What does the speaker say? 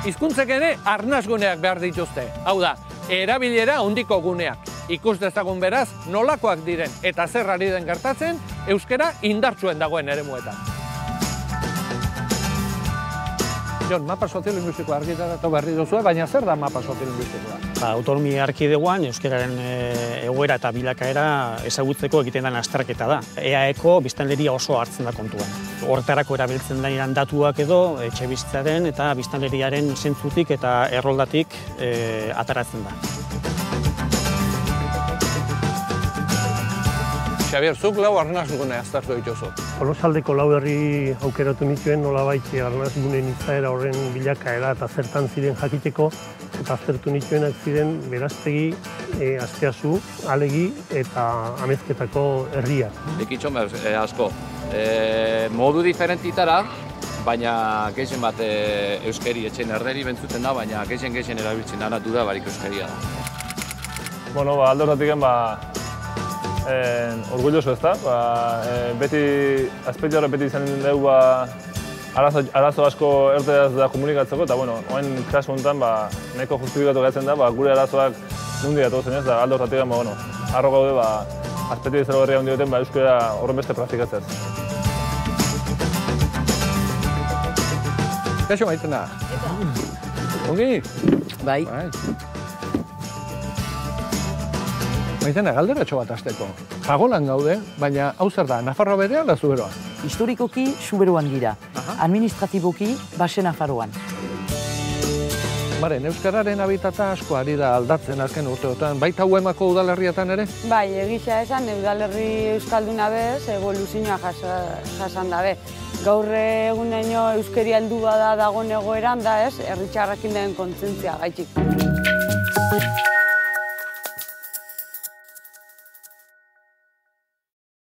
Hizkuntzek ere arnasguneak behar dituzte. Hau da, erabilera handiko guneak. Ikus dezagun beraz, nolakoak diren eta zer ari den gertatzen, euskara indartsuen dagoen eremuetan. Jon, mapa soziolinguistikoa argitaratu berri duzu, baina zer da mapa soziolinguistikoa? Autonomia erkidegoan euskararen egoera eta bilakaera ezagutzeko egiten den azterketa da. EAEko biztanleria oso hartzen da kontuan. Horretarako erabiltzen den datuak edo etxebizitzaren eta biztanleriaren zentzutik eta erroldatik ateratzen da. Xabier, zuk lau arnasgune aztertu dituzu. Tolosaldeko lau herri aukeratu nituen nolabait arnasguneen izaera horren bilakaera eta zertan ziren jakiteko, eta aztertu nituenak ziren Beraztegi, Asteasu, Alegi eta Amezketako herriak. Ekitxon asko. Modu diferentitara, baina gehien bat euskeri etxen erderi bentzuten da, baina gehien erabiltzen da duda barik euskaria da. Bueno, alde horretiken, orgulloso ez da, beti, aspektu horret beti izan dugu arazo asko erderaz da komunikatzeko, eta bueno, oen kasu honetan nahiko justifikatu gaitzen da, gure arazoak nundi datozen ez, da alde horretik harro gaude, aspektu izan berria hundi duten, euskara horren beste praktikatzez. Kaixo Maitena? Ongi? Bai. Maitena, galderatxo bat azteko. Jagolan gaude, baina hau zer da, Nafarroa berea ala Zuberoan? Historikoki Zuberoan gira, administratiboki Baxe Nafarroan. Euskararen habitata asko ari da aldatzen azken urteotan, baita Uemako udalerrietan ere? Bai, egisa esan, udalerri euskalduna bez, evoluzioa jasan dabe. Gaur eguneño euskeri heldu bada dagoen egoeran da ez, herri txarrakin den kontzientzia gaitxik.